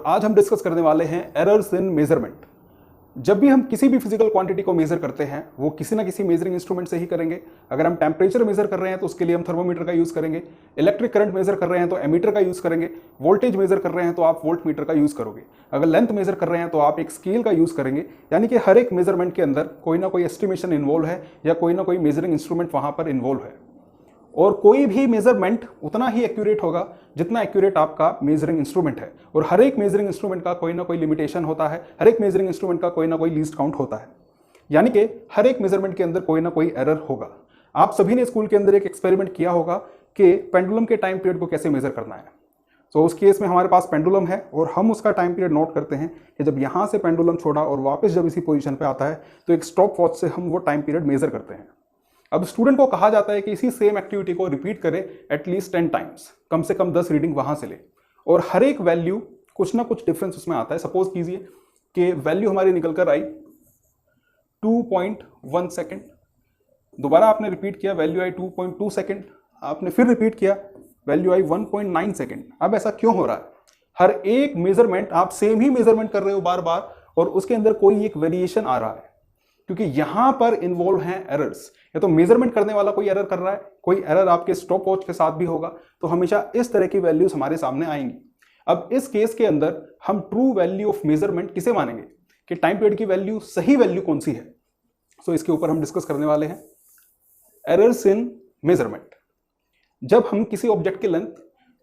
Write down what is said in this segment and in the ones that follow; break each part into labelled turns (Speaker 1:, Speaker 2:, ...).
Speaker 1: और आज हम डिस्कस करने वाले हैं एरर्स इन मेजरमेंट। जब भी हम किसी भी फिजिकल क्वांटिटी को मेजर करते हैं वो किसी ना किसी मेजरिंग इंस्ट्रूमेंट से ही करेंगे। अगर हम टेम्परेचर मेजर कर रहे हैं तो उसके लिए हम थर्मोमीटर का यूज करेंगे, इलेक्ट्रिक करंट मेजर कर रहे हैं तो एमीटर का यूज करेंगे, वोल्टेज मेजर कर रहे हैं तो आप वोल्ट मीटर का यूज करोगे, अगर लेंथ मेजर कर रहे हैं तो आप एक स्केल का यूज करेंगे। यानी कि हर एक मेजरमेंट के अंदर कोई ना कोई एस्टिमेशन इन्वॉल्व है या कोई ना कोई मेजरिंग इंस्ट्रूमेंट वहां पर इन्वॉल्व है। और कोई भी मेजरमेंट उतना ही एक्यूरेट होगा जितना एक्यूरेट आपका मेजरिंग इंस्ट्रूमेंट है। और हर एक मेजरिंग इंस्ट्रूमेंट का कोई ना कोई लिमिटेशन होता है, हर एक मेजरिंग इंस्ट्रूमेंट का कोई ना कोई लीस्ट काउंट होता है। यानी कि हर एक मेजरमेंट के अंदर कोई ना कोई एरर होगा। आप सभी ने स्कूल के अंदर एक एक्सपेरिमेंट किया होगा कि पेंडुलम के टाइम पीरियड को कैसे मेजर करना है। तो उस केस में हमारे पास पेंडुलम है और हम उसका टाइम पीरियड नोट करते हैं कि जब यहाँ से पेंडुलम छोड़ा और वापस जब इसी पोजीशन पे आता है तो एक स्टॉप वॉच से हम वो टाइम पीरियड मेजर करते हैं। अब स्टूडेंट को कहा जाता है कि इसी सेम एक्टिविटी को रिपीट करे एटलीस्ट 10 टाइम्स, कम से कम 10 रीडिंग वहां से ले और हर एक वैल्यू कुछ ना कुछ डिफरेंस उसमें आता है। सपोज कीजिए कि वैल्यू हमारी निकल कर आई 2.1 सेकेंड, दोबारा आपने रिपीट किया वैल्यू आई 2.2 सेकेंड, आपने फिर रिपीट किया वैल्यू आई 1.9 सेकेंड। अब ऐसा क्यों हो रहा है? हर एक मेजरमेंट आप सेम ही मेजरमेंट कर रहे हो बार बार और उसके अंदर कोई एक वेरिएशन आ रहा है क्योंकि यहां पर इन्वॉल्व हैं एरर्स। या तो मेजरमेंट करने वाला कोई एरर कर रहा है, कोई एरर आपके स्टॉप वॉच के साथ भी होगा, तो हमेशा इस तरह की वैल्यूज हमारे सामने आएंगी। अब इस केस के अंदर हम ट्रू वैल्यू ऑफ मेजरमेंट किसे मानेंगे कि टाइम पीरियड की वैल्यू सही वैल्यू कौन सी है। सो इसके ऊपर हम डिस्कस करने वाले हैं एरर्स इन मेजरमेंट। जब हम किसी ऑब्जेक्ट की लेंथ,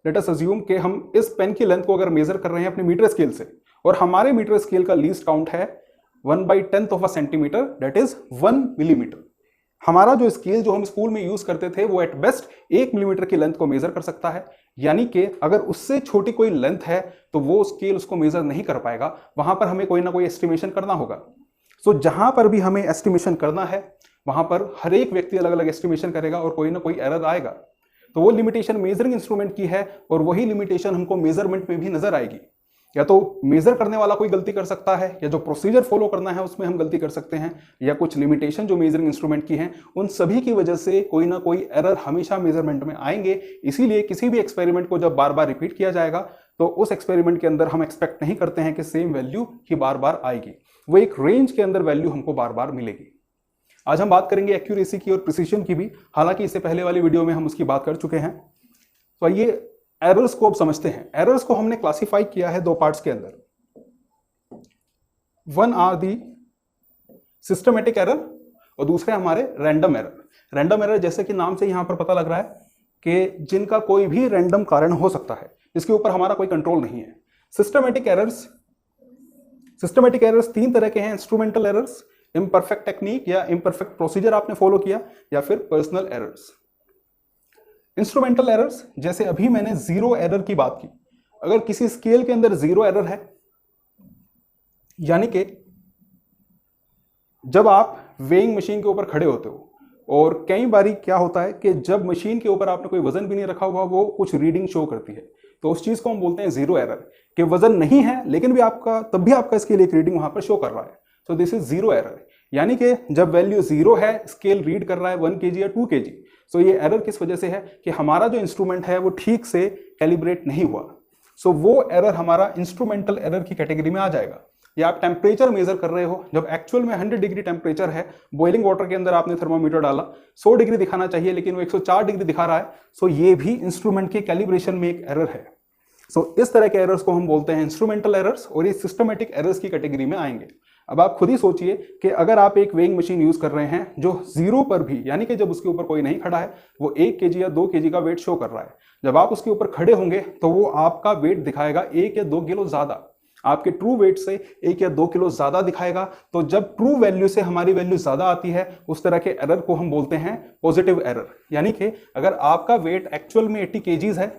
Speaker 1: लेट अस अज्यूम कि हम इस पेन की लेंथ को अगर मेजर कर रहे हैं अपने मीटर स्केल से और हमारे मीटर स्केल का लीस्ट काउंट है 1/10 of a centimetre, that is 1 millimetre. हमारा जो स्केल जो हम स्कूल में यूज करते थे वो एट बेस्ट 1 मिलीमीटर की लेंथ को मेजर कर सकता है। यानी कि अगर उससे छोटी कोई लेंथ है तो वो स्केल उसको मेजर नहीं कर पाएगा, वहां पर हमें कोई ना कोई एस्टिमेशन करना होगा। सो जहां पर भी हमें एस्टिमेशन करना है वहां पर हर एक व्यक्ति अलग अलग एस्टिमेशन करेगा और कोई ना कोई एरर आएगा। तो वो लिमिटेशन मेजरिंग इंस्ट्रूमेंट की है और वही लिमिटेशन हमको मेजरमेंट में भी नजर आएगी। या तो मेजर करने वाला कोई गलती कर सकता है या जो प्रोसीजर फॉलो करना है उसमें हम गलती कर सकते हैं या कुछ लिमिटेशन जो मेजरिंग इंस्ट्रूमेंट की हैं उन सभी की वजह से कोई ना कोई एरर हमेशा मेजरमेंट में आएंगे। इसीलिए किसी भी एक्सपेरिमेंट को जब बार बार रिपीट किया जाएगा तो उस एक्सपेरिमेंट के अंदर हम एक्सपेक्ट नहीं करते हैं कि सेम वैल्यू ही बार बार आएगी, वो एक रेंज के अंदर वैल्यू हमको बार बार मिलेगी। आज हम बात करेंगे एक्यूरेसी की और प्रिसिशन की भी, हालांकि इससे पहले वाली वीडियो में हम उसकी बात कर चुके हैं। तो ये एरर्स को अब समझते हैं। एरर्स को हमने क्लासिफाई किया है दो पार्ट्स के अंदर। One are the systematic error और दूसरे हमारे रैंडम एरर। रैंडम एरर जैसे कि नाम से यहां पर पता लग रहा है कि जिनका कोई भी रैंडम कारण हो सकता है, जिसके ऊपर हमारा कोई कंट्रोल नहीं है। सिस्टमेटिक एरर्स 3 तरह के हैं। इंस्ट्रूमेंटल एरर्स, इम्परफेक्ट टेक्निक या इम्परफेक्ट प्रोसीजर आपने फॉलो किया, या फिर पर्सनल एरर्स। इंस्ट्रूमेंटल एरर्स जैसे अभी मैंने जीरो एरर की बात की। अगर किसी स्केल के अंदर जीरो एरर है, यानी कि जब आप वेइंग मशीन के ऊपर खड़े होते हो और कई बारी क्या होता है कि जब मशीन के ऊपर आपने कोई वजन भी नहीं रखा हुआ वो कुछ रीडिंग शो करती है, तो उस चीज को हम बोलते हैं जीरो एरर, कि वजन नहीं है लेकिन भी तब भी आपका स्केल एक रीडिंग वहां पर शो कर रहा है। तो दिस इज जीरो एरर। यानी कि जब वैल्यू जीरो है, स्केल रीड कर रहा है 1 kg या 2 kg, सो ये एरर किस वजह से है कि हमारा जो इंस्ट्रूमेंट है वो ठीक से कैलिब्रेट नहीं हुआ। सो वो एरर हमारा इंस्ट्रूमेंटल एरर की कैटेगरी में आ जाएगा। या आप टेम्परेचर मेजर कर रहे हो, जब एक्चुअल में 100 डिग्री टेम्परेचर है, बॉइलिंग वाटर के अंदर आपने थर्मामीटर डाला, 100 डिग्री दिखाना चाहिए लेकिन वो 104 डिग्री दिखा रहा है, सो ये भी इंस्ट्रूमेंट के कैलिब्रेशन में एक एरर है। सो इस तरह के एरर्स को हम बोलते हैं इंस्ट्रूमेंटल एरर्स और ये सिस्टमेटिक एरर्स की कैटेगरी में आएंगे। अब आप खुद ही सोचिए कि अगर आप एक वेइंग मशीन यूज कर रहे हैं जो जीरो पर भी, यानी कि जब उसके ऊपर कोई नहीं खड़ा है, वो 1 kg या 2 kg का वेट शो कर रहा है, जब आप उसके ऊपर खड़े होंगे तो वो आपका वेट दिखाएगा 1 या 2 किलो ज्यादा, आपके ट्रू वेट से 1 या 2 किलो ज्यादा दिखाएगा। तो जब ट्रू वैल्यू से हमारी वैल्यू ज्यादा आती है उस तरह के एरर को हम बोलते हैं पॉजिटिव एरर। यानी कि अगर आपका वेट एक्चुअल में 80 kg है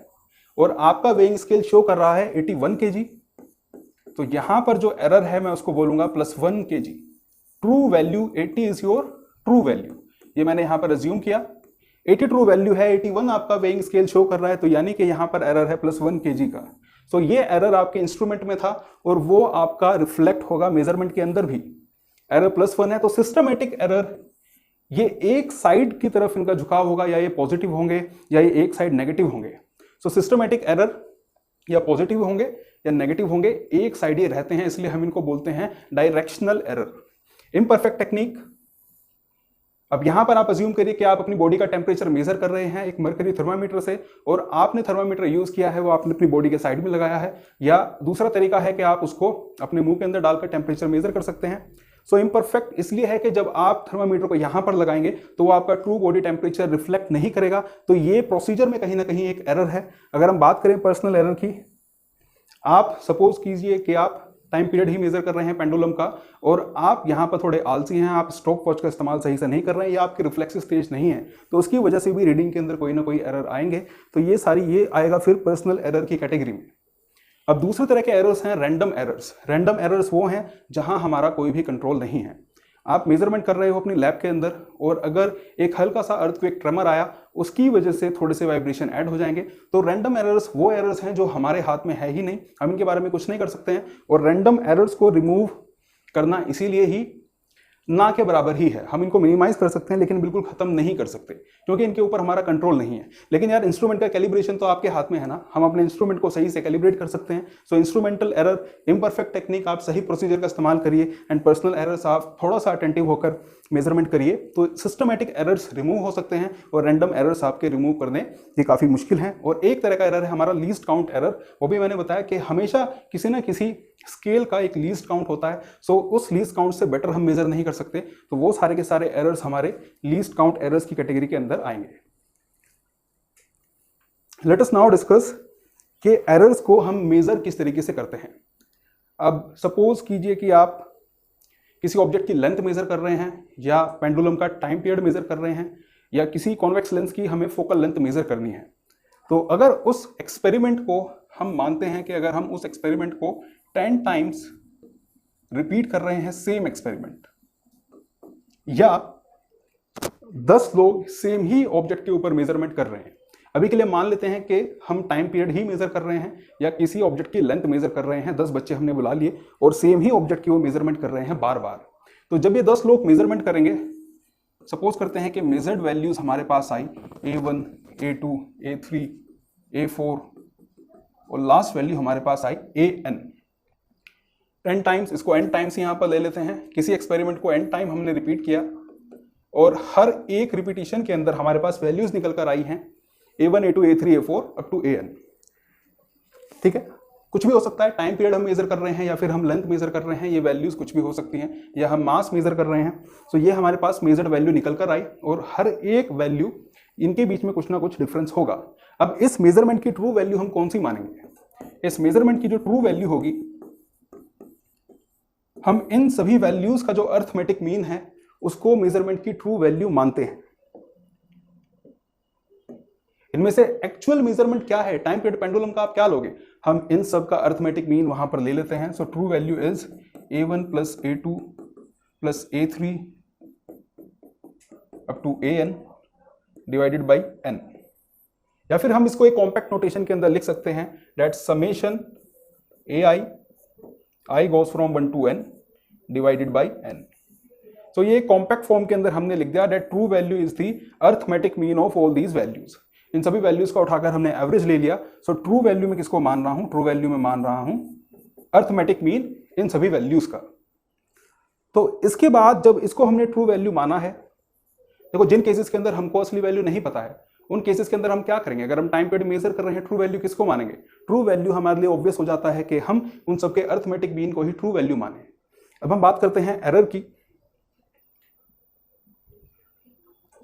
Speaker 1: और आपका वेइंग स्केल शो कर रहा है 81 kg, तो यहां पर जो एरर है मैं उसको बोलूंगा +1 kg। True value 80 is your true value, ये मैंने यहां पर अज्यूम किया। 80 ट्रू वैल्यू है, 81 आपका वेइंग स्केल शो कर रहा है, तो यानी कि यहां पर एरर है +1 kg का। सो ये एरर आपके इंस्ट्रूमेंट में था और वो आपका रिफ्लेक्ट होगा मेजरमेंट के अंदर भी। एरर +1 है। तो सिस्टमेटिक एरर ये एक साइड की तरफ इनका झुकाव होगा, या ये पॉजिटिव होंगे या ये एक साइड नेगेटिव होंगे। सो सिस्टमेटिक एरर या पॉजिटिव होंगे या नेगेटिव होंगे, एक साइड रहते हैं, इसलिए हम इनको बोलते हैं डायरेक्शनल एरर। इम्परफेक्ट टेक्निक, अब यहां पर आप अज्यूम करिए कि आप अपनी बॉडी का टेम्परेचर मेजर कर रहे हैं एक मरकरी थर्मामीटर से, और आपने थर्मामीटर यूज किया है वो आपने अपनी बॉडी के साइड में लगाया है, या दूसरा तरीका है कि आप उसको अपने मुंह के अंदर डालकर टेम्परेचर मेजर कर सकते हैं। सो इम्परफेक्ट इसलिए है कि जब आप थर्मामीटर को यहां पर लगाएंगे तो वो आपका ट्रू बॉडी टेम्परेचर रिफ्लेक्ट नहीं करेगा, तो ये प्रोसीजर में कहीं ना कहीं एक एरर है। अगर हम बात करें पर्सनल एरर की, आप सपोज कीजिए कि आप टाइम पीरियड ही मेजर कर रहे हैं पेंडुलम का, और आप यहाँ पर थोड़े आलसी हैं, आप स्टॉप वॉच का इस्तेमाल सही से नहीं कर रहे हैं, या आपके रिफ्लेक्सेस तेज नहीं है, तो उसकी वजह से भी रीडिंग के अंदर कोई ना कोई एरर आएंगे। तो ये आएगा फिर पर्सनल एरर की कैटेगरी में। अब दूसरे तरह के एरर्स हैं रैंडम एरर्स। रैंडम एरर्स वो हैं जहां हमारा कोई भी कंट्रोल नहीं है। आप मेजरमेंट कर रहे हो अपनी लैब के अंदर, और अगर एक हल्का सा अर्थक्वेक ट्रेमर आया, उसकी वजह से थोड़े से वाइब्रेशन ऐड हो जाएंगे। तो रैंडम एरर्स वो एरर्स हैं जो हमारे हाथ में है ही नहीं, हम इनके बारे में कुछ नहीं कर सकते हैं, और रैंडम एरर्स को रिमूव करना इसीलिए ही ना के बराबर ही है। हम इनको मिनिमाइज कर सकते हैं लेकिन बिल्कुल खत्म नहीं कर सकते, क्योंकि इनके ऊपर हमारा कंट्रोल नहीं है। लेकिन यार इंस्ट्रूमेंट का कैलिब्रेशन तो आपके हाथ में है ना, हम अपने इंस्ट्रूमेंट को सही से कैलिब्रेट कर सकते हैं। सो इंस्ट्रूमेंटल एरर, इम्परफेक्ट टेक्निक, आप सही प्रोसीजर का इस्तेमाल करिए, एंड पर्सनल एरर्स आप थोड़ा सा अटेंटिव होकर मेजरमेंट करिए, तो सिस्टमेटिक एरर्स रिमूव हो सकते हैं, और रैंडम एरर्स आपके रिमूव करने ये काफ़ी मुश्किल हैं। और एक तरह का एरर है हमारा लीस्ट काउंट एरर। वो भी मैंने बताया कि हमेशा किसी ना किसी स्केल का एक लीस्ट काउंट होता है, सो उस लीस्ट काउंट से बेटर हम मेजर नहीं कर सकते, तो वो सारे के सारे एरर्स हमारे लीस्ट काउंट एरर्स की कैटेगरी के अंदर आएंगे। लेट अस नाउ डिस्कस कि एरर्स को हम मेजर किस तरीके से करते हैं। अब सपोज कीजिए कि आप किसी ऑब्जेक्ट की लेंथ मेजर कर रहे हैं, या पेंडुलम का टाइम पीरियड मेजर कर रहे हैं, या किसी कॉन्वेक्स लेंस की हमें फोकल लेंथ मेजर करनी है। तो अगर उस एक्सपेरिमेंट को हम मानते हैं कि अगर हम उस एक्सपेरिमेंट को 10 टाइम्स रिपीट कर रहे हैं सेम एक्सपेरिमेंट, या 10 लोग सेम ही ऑब्जेक्ट के ऊपर मेजरमेंट कर रहे हैं, अभी के लिए मान लेते हैं कि हम टाइम पीरियड ही मेजर कर रहे हैं या किसी ऑब्जेक्ट की लेंथ मेजर कर रहे हैं, 10 बच्चे हमने बुला लिए और सेम ही ऑब्जेक्ट की वो मेजरमेंट कर रहे हैं बार बार। तो जब ये 10 लोग मेजरमेंट करेंगे, सपोज करते हैं कि मेजर्ड वैल्यूज हमारे पास आई A1, A2, A3, A4 और लास्ट वैल्यू हमारे पास आई AN। 10 टाइम्स, इसको n टाइम्स यहां पर ले लेते हैं, किसी एक्सपेरिमेंट को n टाइम हमने रिपीट किया और हर एक रिपीटिशन के अंदर हमारे पास वैल्यूज निकल कर आई हैं A1, A2, A3, A4 up to AN। ठीक है, कुछ भी हो सकता है, टाइम पीरियड हम मेजर कर रहे हैं या फिर हम लेंथ मेजर कर रहे हैं, ये वैल्यूज कुछ भी हो सकती हैं, या हम मास मेजर कर रहे हैं। तो ये हमारे पास मेजर्ड वैल्यू निकल कर आई और हर एक वैल्यू, इनके बीच में कुछ ना कुछ डिफरेंस होगा। अब इस मेजरमेंट की ट्रू वैल्यू हम कौन सी मानेंगे? इस मेजरमेंट की जो ट्रू वैल्यू होगी, हम इन सभी वैल्यूज का जो अर्थमेटिक मीन है उसको मेजरमेंट की ट्रू वैल्यू मानते हैं। इनमें से एक्चुअल मेजरमेंट क्या है टाइम पीरियड पेंडुलम का, आप क्या लोगे? हम इन सब का अर्थमेटिक मीन वहां पर ले लेते हैं। So true value is A1 plus A2 plus A3 up to AN divided by N। या फिर हम इसको एक कॉम्पैक्ट नोटेशन के अंदर लिख सकते हैं, that summation AI goes from 1 to N divided by N। तो ये कॉम्पैक्ट फॉर्म के अंदर हमने लिख दिया that true value is the arithmetic mean of all these values. इन सभी वैल्यूज का उठाकर हमने एवरेज ले लिया। सो ट्रू वैल्यू में किसको मान रहा हूं? ट्रू वैल्यू में मान रहा हूं अर्थमेटिक मीन इन सभी वैल्यूज का। तो इसके बाद जब इसको हमने ट्रू वैल्यू माना है, देखो जिन केसेस के अंदर हमको असली वैल्यू नहीं पता है उन केसेस के अंदर हम क्या करेंगे? अगर हम टाइम पीरियड मेजर कर रहे हैं, ट्रू वैल्यू किसको मानेंगे? ट्रू वैल्यू हमारे लिए ऑब्वियस हो जाता है कि हम उन सबके अर्थमेटिक मीन को ही ट्रू वैल्यू माने। अब हम बात करते हैं एरर की।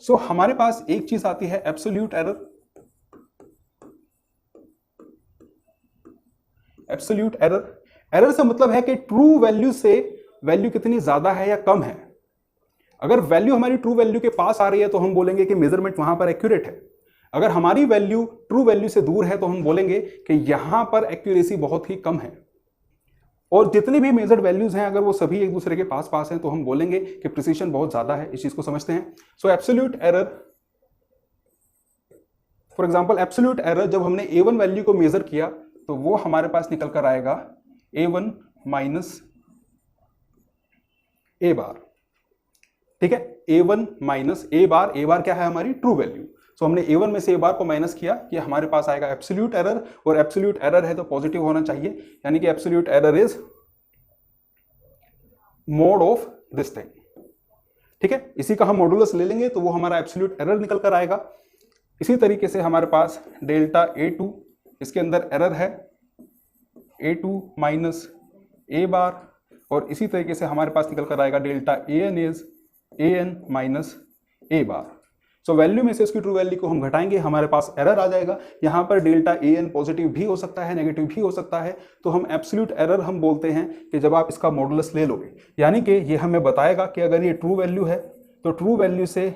Speaker 1: सो हमारे पास एक चीज आती है absolute error. Absolute error, error से मतलब है कि ट्रू वैल्यू से वैल्यू कितनी ज्यादा है या कम है। अगर वैल्यू हमारी ट्रू वैल्यू के पास आ रही है तो हम बोलेंगे कि मेजरमेंट वहां पर एक्यूरेट है। अगर हमारी वैल्यू ट्रू वैल्यू से दूर है तो हम बोलेंगे कि यहां पर एक्यूरेसी बहुत ही कम है। और जितनी भी मेजर्ड वैल्यूज हैं अगर वो सभी एक दूसरे के पास पास हैं तो हम बोलेंगे कि प्रिसीजन बहुत ज्यादा है। इस चीज को समझते हैं। सो absolute error, for example absolute error, जब हमने A1 वैल्यू को मेजर किया तो वो हमारे पास निकल कर आएगा A1 माइनस A बार। ठीक है, A1 minus A bar. A बार क्या है? हमारी ट्रू वैल्यू। सो हमने A1 में से A बार को माइनस किया, कि हमारे पास आएगा एब्सोल्यूट एरर, और एब्सोल्यूट एरर है तो पॉजिटिव होना चाहिए, यानी कि absolute error is mode of this thing. ठीक है, इसी का हम मॉडुलस ले लेंगे तो वो हमारा एब्सोल्यूट एरर निकल कर आएगा। इसी तरीके से हमारे पास डेल्टा A2, इसके अंदर एरर है A2 माइनस A बार, और इसी तरीके से हमारे पास निकल कर आएगा delta AN is AN minus A bar. So value में से इसकी ट्रू वैल्यू को हम घटाएंगे, हमारे पास एरर आ जाएगा। यहाँ पर डेल्टा AN पॉजिटिव भी हो सकता है, नेगेटिव भी हो सकता है, तो हम एब्सोल्यूट एरर हम बोलते हैं कि जब आप इसका मॉडुलस ले लोगे, यानी कि ये हमें बताएगा कि अगर ये ट्रू वैल्यू है तो ट्रू वैल्यू से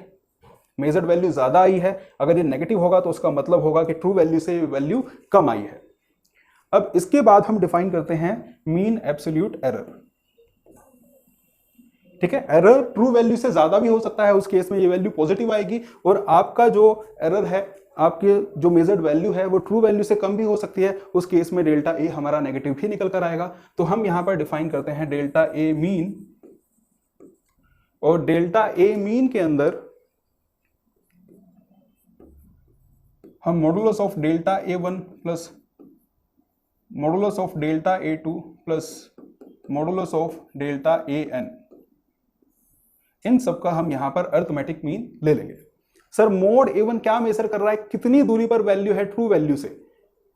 Speaker 1: मेजर्ड वैल्यू ज़्यादा आई है, अगर ये नेगेटिव होगा तो उसका मतलब होगा कि ट्रू वैल्यू से वैल्यू कम आई है। अब इसके बाद हम डिफाइन करते हैं मीन एब्सोल्यूट एरर। ठीक है, एरर ट्रू वैल्यू से ज्यादा भी हो सकता है, उस केस में ये वैल्यू पॉजिटिव आएगी, और आपका जो एरर है, आपके जो मेजर्ड वैल्यू है वो ट्रू वैल्यू से कम भी हो सकती है, उस केस में डेल्टा ए हमारा नेगेटिव भी निकल कर आएगा। तो हम यहां पर डिफाइन करते हैं डेल्टा ए मीन, और डेल्टा ए मीन के अंदर हम modulus of delta A1 plus modulus of delta A2 plus modulus of delta AN, इन सब का हम यहां पर अरिथमेटिक मीन ले लेंगे। सर मोड A1 क्या मेजर कर रहा है, कितनी दूरी पर वैल्यू है ट्रू वैल्यू से।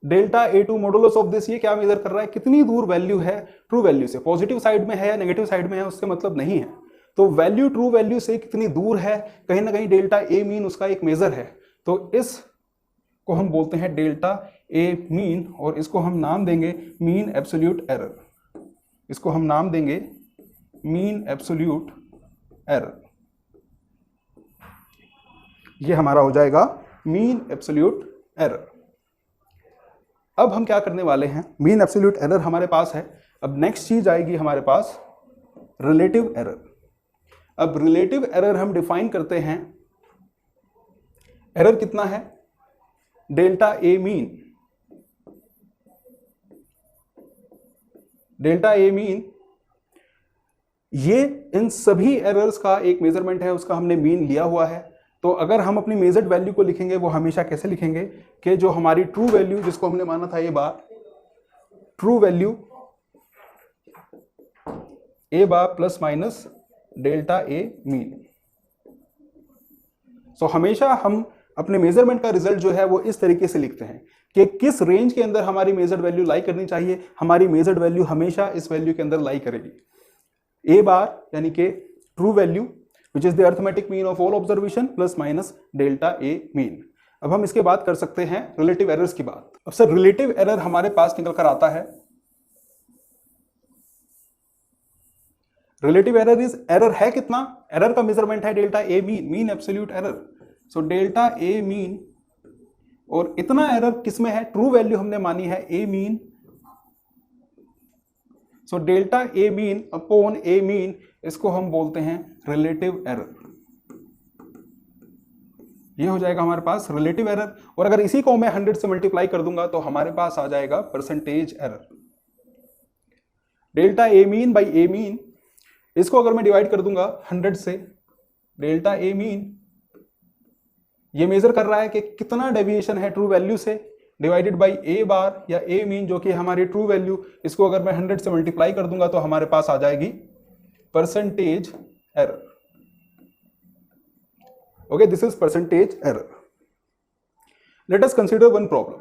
Speaker 1: Delta A2 modulus of this ये क्या मेजर कर रहा है, कितनी दूर वैल्यू है ट्रू वैल्यू से, पॉजिटिव साइड में है या नेगेटिव साइड में है उससे मतलब नहीं है। तो वैल्यू ट्रू वैल्यू से कितनी दूर है, कहीं ना कहीं डेल्टा A मीन उसका एक मेजर है, तो इस को हम बोलते हैं डेल्टा A मीन, और इसको हम नाम देंगे मीन एब्सोल्यूट एरर। इसको हम नाम देंगे मीन एब्सोल्यूट एरर। ये हमारा हो जाएगा मीन एब्सोल्यूट एरर। अब हम क्या करने वाले हैं, मीन एब्सोल्यूट एरर हमारे पास है, अब नेक्स्ट चीज आएगी हमारे पास रिलेटिव एरर। अब रिलेटिव एरर हम डिफाइन करते हैं, एरर कितना है, delta a mean, delta a mean ये इन सभी एरर्स का एक मेजरमेंट है, उसका हमने मीन लिया हुआ है। तो अगर हम अपनी मेजर्ड वैल्यू को लिखेंगे वो हमेशा कैसे लिखेंगे कि जो हमारी ट्रू वैल्यू जिसको हमने माना था ये बार, true value A bar plus minus delta a mean. सो हमेशा हम अपने मेजरमेंट का रिजल्ट जो है वो इस तरीके से लिखते हैं कि किस रेंज के अंदर हमारी मेजर्ड वैल्यू लाई करनी चाहिए। हमारी मेजर्ड वैल्यू हमेशा इस वैल्यू के अंदर लाई करेगी, ए बार यानी कि true value which is the arithmetic mean of all observation plus minus delta a mean. अब हम इसके बाद कर सकते हैं रिलेटिव एरर्स की बात। अब सर रिलेटिव एरर हमारे पास निकल कर आता है, रिलेटिव एरर इज एरर है कितना, एरर का मेजरमेंट है delta a mean, mean absolute error. So delta a mean, और इतना एरर किसमें है, ट्रू वैल्यू हमने मानी है ए mean. So delta a mean upon A mean, इसको हम बोलते हैं रिलेटिव एरर। ये हो जाएगा हमारे पास रिलेटिव एरर। और अगर इसी को मैं 100 से मल्टीप्लाई कर दूंगा तो हमारे पास आ जाएगा percentage error. Delta a mean by A mean, इसको अगर मैं डिवाइड कर दूंगा 100 से, डेल्टा ए मीन ये मेजर कर रहा है कि कितना डेविएशन है ट्रू वैल्यू से, डिवाइडेड बाई ए बार या ए मीन जो कि हमारी ट्रू वैल्यू, इसको अगर मैं 100 से मल्टीप्लाई कर दूंगा तो हमारे पास आ जाएगी percentage error. Okay, this is percentage error. Let us consider one problem.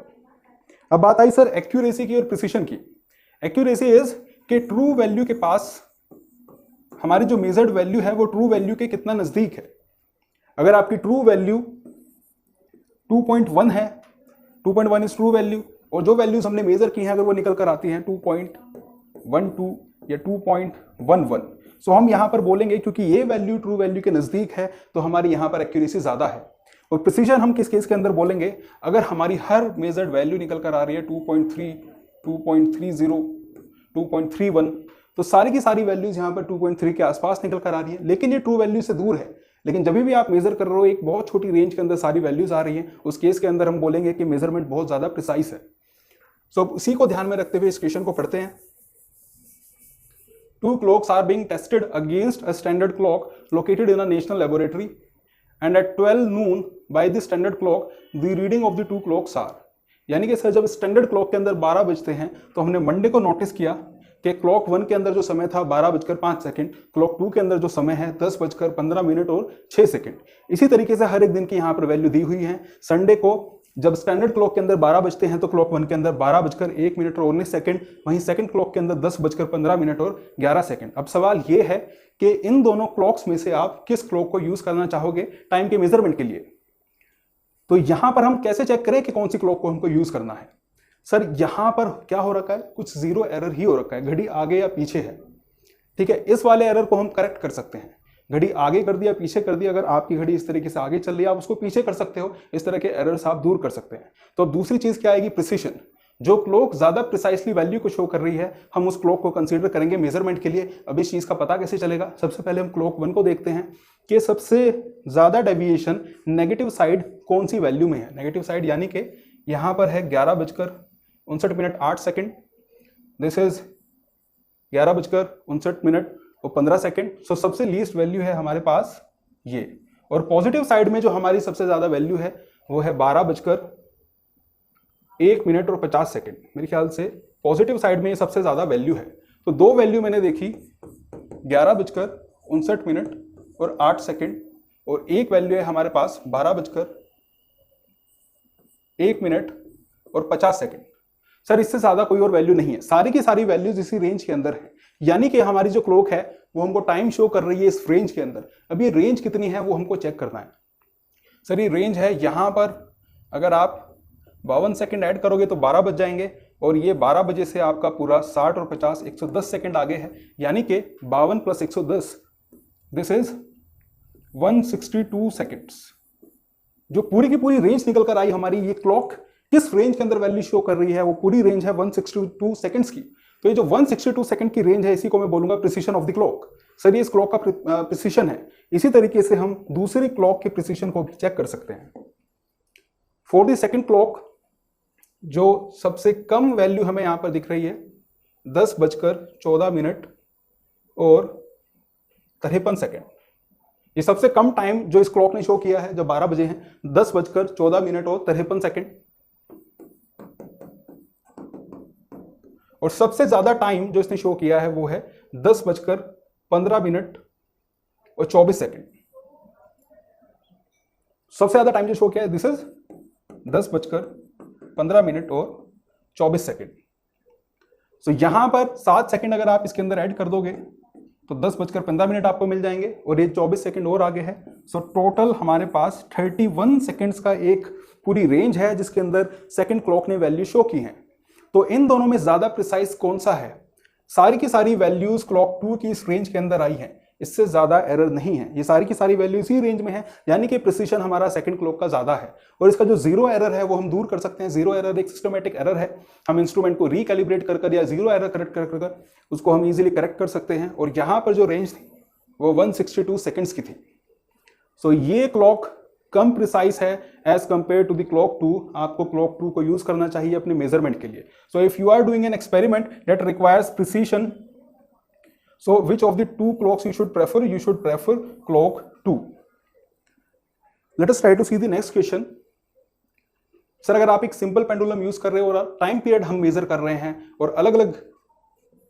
Speaker 1: अब बात आई सर एक्यूरेसी की और प्रिसिशन की। एक्यूरेसी इज कि ट्रू वैल्यू के पास हमारी जो मेजर्ड वैल्यू है वो ट्रू वैल्यू के कितना नजदीक है। अगर आपकी ट्रू वैल्यू 2.1 है, 2.1 इज ट्रू वैल्यू, और जो वैल्यूज हमने मेजर की हैं अगर वो निकल कर आती हैं 2.12 या 2.11, सो हम यहां पर बोलेंगे क्योंकि ये वैल्यू ट्रू वैल्यू के नजदीक है तो हमारी यहां पर एक्यूरेसी ज्यादा है। और प्रिसीजन हम किस केस के अंदर बोलेंगे, अगर हमारी हर मेजर्ड वैल्यू निकल कर आ रही है 2.3, 2.30, 2.31, तो सारी की सारी वैल्यूज यहां पर 2.3 के आसपास निकल कर आ रही है, लेकिन ये ट्रू वैल्यू से दूर है। लेकिन जब भी आप मेजर कर रहे हो एक बहुत छोटी रेंज के अंदर सारी वैल्यूज आ रही हैं, उस केस के अंदर हम बोलेंगे कि मेजरमेंट बहुत ज्यादा प्रिसाइज है। सो इसी को ध्यान में रखते हुए इस क्वेश्चन को पढ़ते हैं। 2 clocks are being tested against a standard clock located in a national laboratory. And at 12 noon by the standard clock the reading of the two clocks are. यानी कि सर जब स्टैंडर्ड क्लॉक के अंदर 12 बजते हैं तो हमने मंडे को नोटिस किया कि क्लॉक 1 के अंदर जो समय था 12:05, क्लॉक 2 के अंदर जो समय है 10:15 और 6 सेकंड। इसी तरीके से हर एक दिन की यहाँ पर वैल्यू दी हुई है। संडे को जब स्टैंडर्ड क्लॉक के अंदर 12 बजते हैं तो क्लॉक 1 के अंदर 12:01 और 19 सेकंड, वहीं सेकंड क्लॉक के अंदर 10:15 और 11 सेकंड। अब सवाल ये है कि इन दोनों क्लॉक्स में से आप किस क्लॉक को यूज करना चाहोगे टाइम के मेजरमेंट के लिए। तो यहां पर हम कैसे चेक करें कि कौन सी क्लॉक को हमको यूज करना है। सर यहां पर क्या हो रखा है, कुछ जीरो एरर ही हो रखा है, घड़ी आगे या पीछे है। ठीक है, इस वाले एरर को हम करेक्ट कर सकते हैं। घड़ी आगे कर दिया पीछे कर दिया, अगर आपकी घड़ी इस तरीके से आगे चल रही है आप उसको पीछे कर सकते हो, इस तरह के एरर्स आप दूर कर सकते हैं। तो दूसरी चीज क्या आएगी, प्रिसिशन। जो क्लॉक ज्यादा प्रिसाइसली वैल्यू को शो कर रही है हम उस क्लॉक को कंसीडर करेंगे मेजरमेंट के लिए। अब इस चीज का पता कैसे चलेगा, सबसे पहले हम क्लॉक 1 को देखते हैं कि सबसे ज्यादा डेविएशन नेगेटिव साइड कौन सी वैल्यू में है। नेगेटिव साइड यानी कि यहां पर है 11:59 दिस इज 11:59 सो सबसे लीस्ट वैल्यू है हमारे पास ये। और पॉजिटिव साइड में जो हमारी सबसे ज्यादा वैल्यू है वो है 12:01 और 50 सेकंड। मेरे ख्याल से पॉजिटिव साइड में ये सबसे ज्यादा वैल्यू है। तो दो वैल्यू मैंने देखी 11:59 और 8 सेकंड, और एक वैल्यू है हमारे पास 12:01 और 50 सेकंड। सर इससे ज्यादा कोई और वैल्यू नहीं है, सारी की सारी वैल्यूज इसी रेंज के अंदर है। यानी कि हमारी जो क्लॉक है वो हमको टाइम शो कर रही है इस रेंज के अंदर। अब ये रेंज कितनी है वो हमको चेक करना है। सर ये रेंज है, यहां पर अगर आप 52 सेकंड ऐड करोगे तो 12 बज जाएंगे, और ये 12 बजे से आपका पूरा 60 और 50 110 सेकंड आगे है। यानी कि 52 + 110 दिस इज 162 सेकेंड्स। जो पूरी की पूरी रेंज निकल कर आई हमारी, ये क्लॉक किस रेंज के अंदर वैल्यू शो कर रही है, वो पूरी रेंज है 162 सेकंड्स की। तो ये जो 162 सेकंड की रेंज है इसी को मैं बोलूंगा precision of the clock. Sir ये इस क्लॉक का प्रिसिशन है। इसी तरीके से हम दूसरी क्लॉक के प्रिसिशन को भी चेक कर सकते हैं। फॉर द सेकंड क्लॉक जो सबसे कम वैल्यू हमें यहां पर दिख रही है 10:14 और 53 सेकंड। ये सबसे कम टाइम जो इस क्लॉक ने शो किया है, जब 12 बजे हैं, 10:14 और 53 सेकंड। और सबसे ज्यादा टाइम जो इसने शो किया है वो है 10:15 और 24 सेकंड। सबसे ज्यादा टाइम जो शो किया है दिस इज 10:15 और 24 सेकंड। सो यहां पर 7 सेकंड अगर आप इसके अंदर ऐड कर दोगे तो 10:15 आपको मिल जाएंगे, और ये 24 सेकंड और आगे है। सो टोटल हमारे पास 31 सेकंड्स का एक पूरी रेंज है जिसके अंदर सेकंड क्लॉक ने वैल्यू शो की है। तो इन दोनों में ज्यादा प्रिसाइज कौन सा है? सारी की सारी वैल्यूज क्लॉक 2 की इस रेंज के अंदर आई है, इससे ज्यादा एरर नहीं है। ये सारी की सारी वैल्यू इसी रेंज में है, यानी कि प्रिसिशन हमारा सेकंड क्लॉक का ज्यादा है। और इसका जो जीरो एरर है वो हम दूर कर सकते हैं। जीरो एरर एक सिस्टमेटिक एरर है, हम इंस्ट्रूमेंट को रिकैलिब्रेट कर या जीरो एरर करेक्ट कर उसको हम इजीली करेक्ट कर सकते हैं। और यहां पर जो रेंज थी वो 162 सेकंड्स की थी। सो ये क्लॉक कम प्रिसाइज है as compare to the clock 2। आपको क्लॉक 2 को यूज करना चाहिए अपने मेजरमेंट के लिए। So if you are doing an experiment that requires precision, so which of the two clocks you should prefer? You should prefer clock 2. Let us try to see the next question. Sir अगर आप एक simple pendulum use कर रहे हो और time period हम major कर रहे हैं, और अलग अलग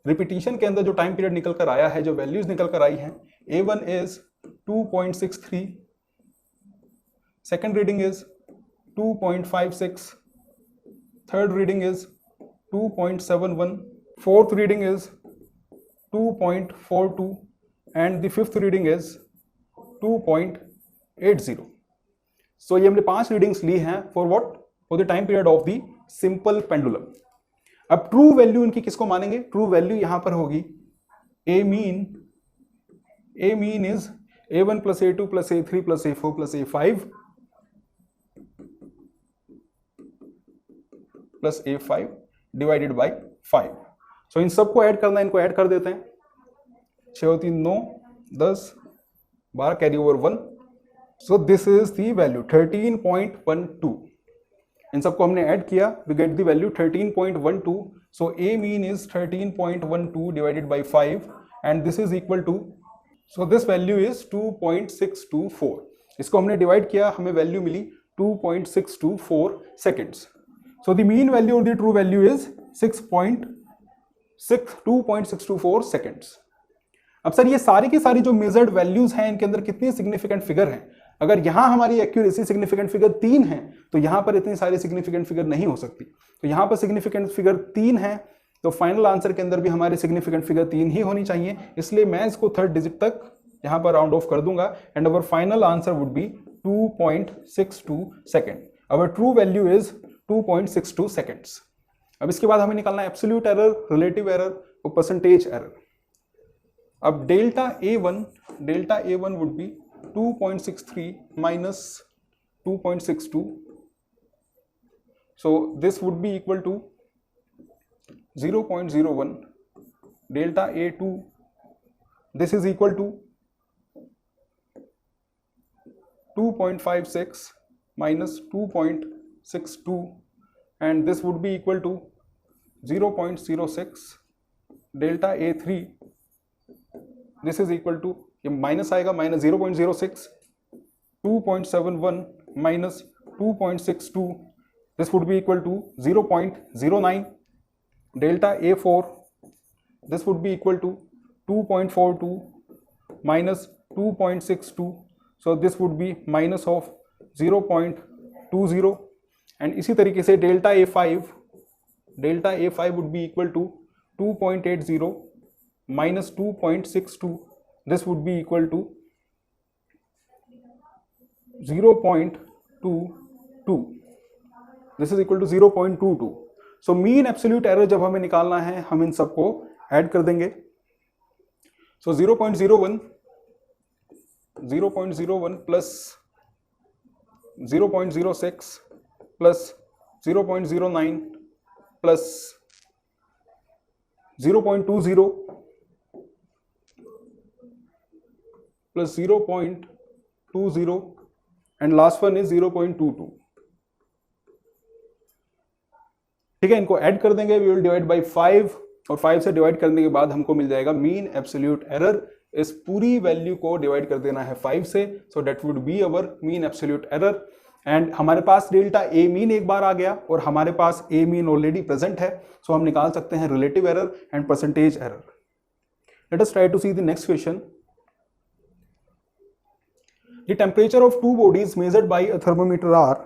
Speaker 1: रिपीटिशन के अंदर जो टाइम पीरियड निकल कर आया है, जो वैल्यूज निकल कर आई हैं, A1 is 2.63, second reading is 2.56, third reading is 2.71, fourth reading is 2.42 and the fifth reading is 2.80. So ये हमने 5 रीडिंग्स ली हैं for what, for the time period of the simple pendulum. अब ट्रू वैल्यू इनकी किसको मानेंगे? ट्रू वैल्यू यहां पर होगी A mean is A1 + A2 + A3 + A4 + A5 + A5 divided by 5। सो इन सबको ऐड करना है, इनको ऐड कर देते हैं। 6 और 3 9, 10, 12 carry over 1। So this is the value 13.12। इन सबको हमने ऐड किया, we get the value 13.12। So a mean is 13.12 divided by 5 and this is equal to, so this value is 2.624। इसको हमने डिवाइड किया, हमें वैल्यू मिली 2.624 seconds. So the mean value और the true value is 2.624 seconds. अब sir ये सारी की सारी जो मेजर्ड वैल्यूज हैं इनके अंदर कितनी सिग्निफिकेंट फिगर हैं? अगर यहां हमारी एक्यूरेसी सिग्निफिकेंट फिगर 3 है तो यहां पर इतनी सारी सिग्निफिकेंट फिगर नहीं हो सकती। तो यहां पर सिग्निफिकेंट फिगर 3 है, तो फाइनल आंसर के अंदर भी हमारी सिग्निफिकेंट फिगर 3 ही होनी चाहिए, इसलिए मैं इसको थर्ड डिजिट तक यहां पर राउंड ऑफ कर दूंगा and our final answer would be 2.62 second. Our true value is 2.62 seconds. अब इसके बाद हमें निकालना है एब्सोल्यूट एरर, रिलेटिव एरर और परसेंटेज एरर। अब delta A1 would be 2.63 minus 2.62, so this would be equal to 0.01. Delta A2, this is equal to 2.56 minus 2.62 and this would be equal to 0.06. Delta A3, this is equal to, ये minus आएगा, minus 0.06, 2.71 minus 2.62, this would be equal to 0.09. Delta A4, this would be equal to 2.42 minus 2.62, so this would be minus of 0.20 and इसी तरीके से delta A5 would be equal to 2.80 minus 2.62, this would be equal to 0.22, this is equal to 0.22. so mean absolute error जब हमें निकालना है हम इन सबको add कर देंगे। so 0.01 plus 0.06 plus 0.09 plus 0.20 plus 0.20 and last one is 0.22. ठीक है, इनको ऐड कर देंगे, वी विल डिवाइड बाय 5 और 5 से डिवाइड करने के बाद हमको मिल जाएगा मीन एब्सोल्यूट एरर। इस पूरी वैल्यू को डिवाइड कर देना है 5 से, so that would be our mean absolute error and हमारे पास डेल्टा ए मीन एक बार आ गया और हमारे पास ए मीन ऑलरेडी प्रेजेंट है, सो हम निकाल सकते हैं relative error and percentage error. Let us try to see the next question. The temperature of two bodies measured by a thermometer are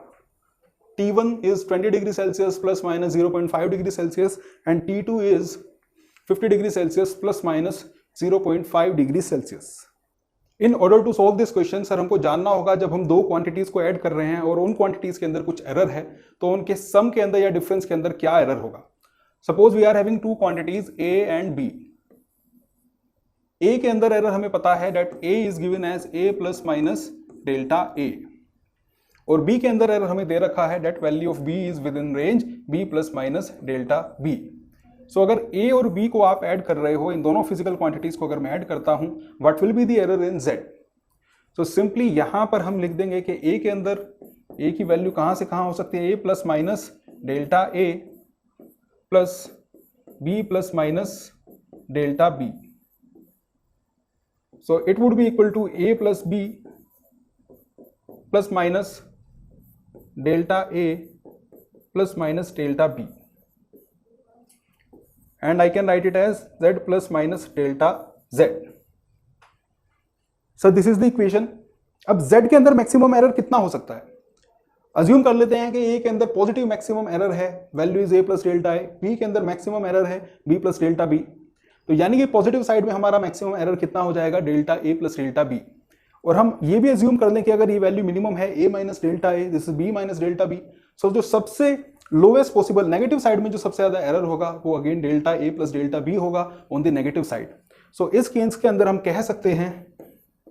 Speaker 1: T1 is 20 degrees Celsius plus minus 0.5 degrees Celsius and T2 is 50 degrees Celsius plus minus 0.5 degrees Celsius. In order to solve this question, sir हमको जानना होगा जब हम दो quantities को add कर रहे हैं और उन क्वांटिटीज के अंदर कुछ एरर है तो उनके सम के अंदर या डिफरेंस के अंदर क्या एरर होगा। Suppose we are having two quantities A and B। A के अंदर एरर हमें पता है that A is given as A plus minus delta A और B के अंदर एरर हमें दे रखा है that value of B is within range B plus minus delta B। सो अगर A और B को आप ऐड कर रहे हो, इन दोनों फिजिकल क्वांटिटीज को अगर मैं ऐड करता हूं, what will be the error in Z। So simply यहां पर हम लिख देंगे कि A के अंदर A की वैल्यू कहां से कहां हो सकती है, A plus minus delta A plus B plus minus delta B। So it would be equal to A plus B plus minus delta A plus minus delta B and I can write it as Z plus minus delta Z. So this is the equation. अब Z के अंदर maximum error कितना हो सकता है? Assume कर लेते हैं कि A के अंदर पॉजिटिव मैक्सिमम एरर है, value is A plus delta A, B के अंदर मैक्सिमम एरर है B प्लस डेल्टा B, तो यानी कि पॉजिटिव साइड में हमारा मैक्सिमम एरर कितना हो जाएगा, delta A plus delta B। और हम ये भी अज्यूम कर लें कि अगर ये वैल्यू मिनिमम है A minus delta A, this is B minus delta B, सो जो सबसे लोएस्ट पॉसिबल नेगेटिव साइड में जो सबसे ज्यादा एरर होगा वो again delta A plus delta B होगा ऑन द नेगेटिव साइड। सो इस केस के अंदर हम कह सकते हैं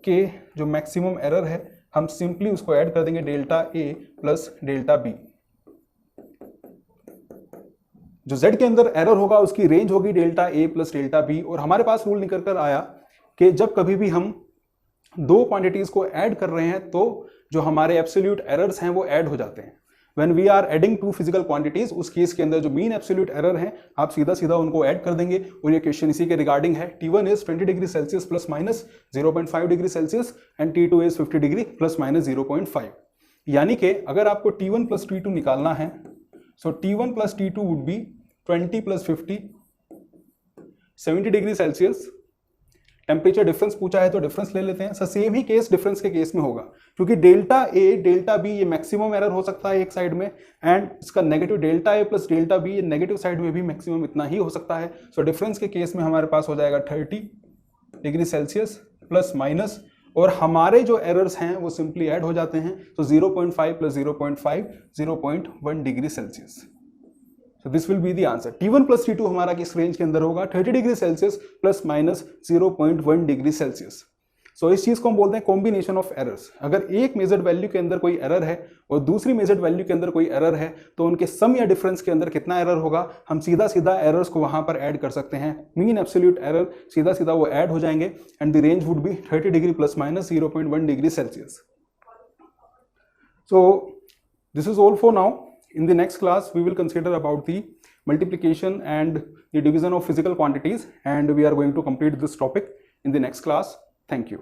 Speaker 1: कि जो मैक्सिमम एरर है हम सिंपली उसको ऐड कर देंगे delta A plus delta B। जो Z के अंदर एरर होगा उसकी रेंज होगी delta A plus delta B और हमारे पास रूल निकल कर आया कि जब कभी भी हम दो क्वांटिटीज को ऐड कर रहे हैं तो जो हमारे एब्सोल्यूट एरर्स हैं वो ऐड हो जाते हैं। When we are adding two physical quantities, उस केस के अंदर जो मीन एब्सोल्यूट एरर है आप सीधा सीधा उनको ऐड कर देंगे। और ये क्वेश्चन इसी के रिगार्डिंग है। T1 is 20 degree Celsius plus minus 0.5 degree Celsius and T2 is 50 degree plus minus 0.5। यानी कि अगर आपको T1 प्लस T2 निकालना है, सो T1 plus T2 would be 20 plus 50 70 degree Celsius. Temperature difference पूछा है तो डिफरेंस ले लेते हैं। सर सेम ही केस डिफरेंस के केस में होगा, क्योंकि डेल्टा ए डेल्टा बी ये मैक्सिमम एरर हो सकता है एक साइड में, एंड इसका negative delta A plus delta B ये नेगेटिव साइड में भी मैक्सिमम इतना ही हो सकता है। सो डिफरेंस के केस में हमारे पास हो जाएगा 30 डिग्री सेल्सियस प्लस माइनस, और हमारे जो एरर्स हैं वो सिंपली ऐड हो जाते हैं। तो 0.5 plus 0.5 0.1 degree Celsius. So this will be the answer. T1 plus T2 हमारा किस रेंज के अंदर होगा? 30 degree Celsius plus minus 0.1 degree Celsius. So इस चीज को हम बोलते हैं कॉम्बिनेशन ऑफ एरर्स। अगर एक मेजर्ड वैल्यू के अंदर कोई एरर है और दूसरी मेजर्ड वैल्यू के अंदर कोई एरर है, तो उनके सम या डिफरेंस के अंदर कितना एरर होगा, हम सीधा सीधा एरर्स को वहां पर ऐड कर सकते हैं। मीन एब्सोल्यूट एरर सीधा सीधा वो ऐड हो जाएंगे and the range would be 30 degree plus minus 0.1 degree Celsius. So this is all for now. In the next class, we will consider about the multiplication and the division of physical quantities, and we are going to complete this topic in the next class. Thank you.